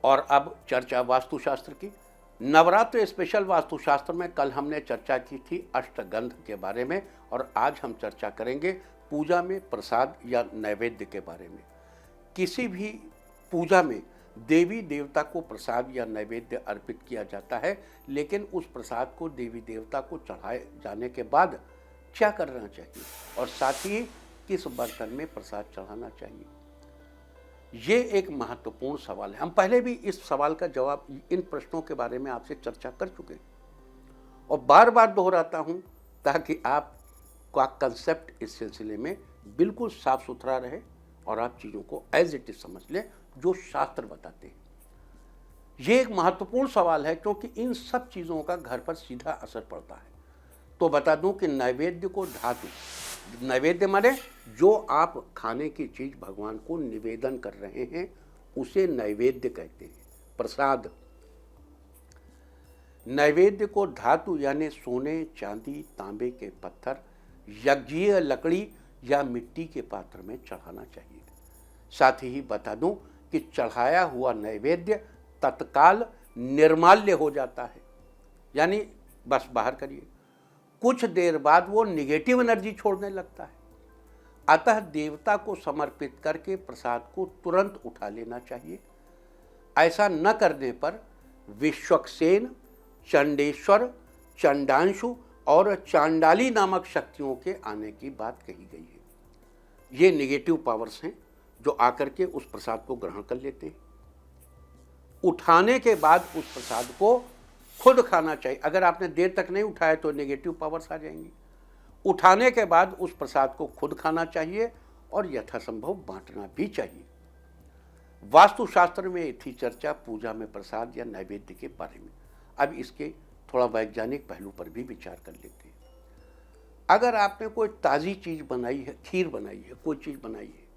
और अब चर्चा वास्तुशास्त्र की। नवरात्र स्पेशल वास्तुशास्त्र में कल हमने चर्चा की थी अष्टगंध के बारे में, और आज हम चर्चा करेंगे पूजा में प्रसाद या नैवेद्य के बारे में। किसी भी पूजा में देवी देवता को प्रसाद या नैवेद्य अर्पित किया जाता है, लेकिन उस प्रसाद को देवी देवता को चढ़ाए जाने के बाद क्या करना चाहिए और साथ ही किस बर्तन में प्रसाद चढ़ाना चाहिए, ये एक महत्वपूर्ण सवाल है। हम पहले भी इस सवाल का जवाब, इन प्रश्नों के बारे में आपसे चर्चा कर चुके हैं और बार बार दोहराता हूं ताकि आपका कंसेप्ट इस सिलसिले में बिल्कुल साफ सुथरा रहे और आप चीज़ों को एज इट इज समझ लें जो शास्त्र बताते हैं। ये एक महत्वपूर्ण सवाल है क्योंकि इन सब चीज़ों का घर पर सीधा असर पड़ता है। तो बता दूं कि नैवेद्य को धातु, नैवेद्य माने जो आप खाने की चीज भगवान को निवेदन कर रहे हैं उसे नैवेद्य कहते हैं। प्रसाद, नैवेद्य को धातु यानी सोने, चांदी, तांबे के पत्थर, यज्ञीय लकड़ी या मिट्टी के पात्र में चढ़ाना चाहिए। साथ ही बता दूं कि चढ़ाया हुआ नैवेद्य तत्काल निर्माल्य हो जाता है, यानी बस बाहर करिए, कुछ देर बाद वो निगेटिव एनर्जी छोड़ने लगता है। अतः देवता को समर्पित करके प्रसाद को तुरंत उठा लेना चाहिए। ऐसा न करने पर विश्वक्सेन, चंडेश्वर, चंडांशु और चांडाली नामक शक्तियों के आने की बात कही गई है। ये निगेटिव पावर्स हैं जो आकर के उस प्रसाद को ग्रहण कर लेते हैं। उठाने के बाद उस प्रसाद को खुद खाना चाहिए। अगर आपने देर तक नहीं उठाया तो नेगेटिव पावर्स आ जाएंगी। उठाने के बाद उस प्रसाद को खुद खाना चाहिए और यथासंभव बांटना भी चाहिए। वास्तुशास्त्र में थी चर्चा पूजा में प्रसाद या नैवेद्य के बारे में। अब इसके थोड़ा वैज्ञानिक पहलू पर भी विचार कर लेते हैं। अगर आपने कोई ताज़ी चीज़ बनाई है, खीर बनाई है, कोई चीज़ बनाई है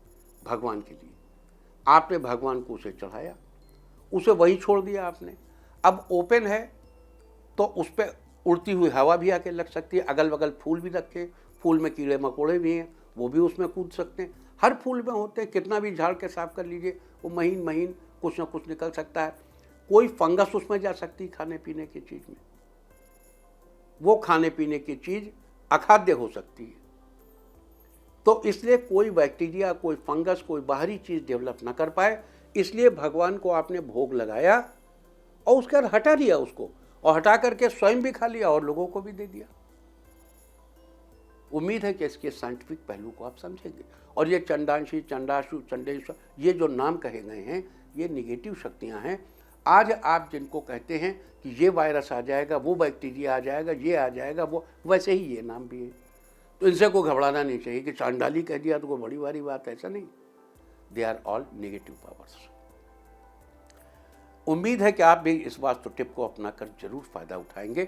भगवान के लिए, आपने भगवान को उसे चढ़ाया, उसे वहीं छोड़ दिया आपने, अब ओपन है तो उस पर उड़ती हुई हवा भी आके लग सकती है। अगल बगल फूल भी रखे, फूल में कीड़े मकोड़े भी हैं, वो भी उसमें कूद सकते हैं। हर फूल में होते हैं, कितना भी झाड़ के साफ कर लीजिए वो महीन महीन कुछ ना कुछ निकल सकता है। कोई फंगस उसमें जा सकती है खाने पीने की चीज़ में, वो खाने पीने की चीज़ अखाद्य हो सकती है। तो इसलिए कोई बैक्टीरिया, कोई फंगस, कोई बाहरी चीज़ डेवलप ना कर पाए, इसलिए भगवान को आपने भोग लगाया और उसके बाद हटा दिया उसको, और हटा करके स्वयं भी खा लिया और लोगों को भी दे दिया। उम्मीद है कि इसके साइंटिफिक पहलू को आप समझेंगे। और ये चंडांशी, चंडाशु, चंडेश्वर, ये जो नाम कहे गए हैं ये निगेटिव शक्तियां हैं। आज आप जिनको कहते हैं कि ये वायरस आ जाएगा, वो बैक्टीरिया आ जाएगा, ये आ जाएगा, वो वैसे ही ये नाम भी है। तो इनसे कोई घबराना नहीं चाहिए कि चांडाली कह दिया तो कोई बड़ी भारी बात, ऐसा नहीं। They are all negative powers. उम्मीद है कि आप भी इस वास्तु टिप को अपनाकर जरूर फायदा उठाएंगे।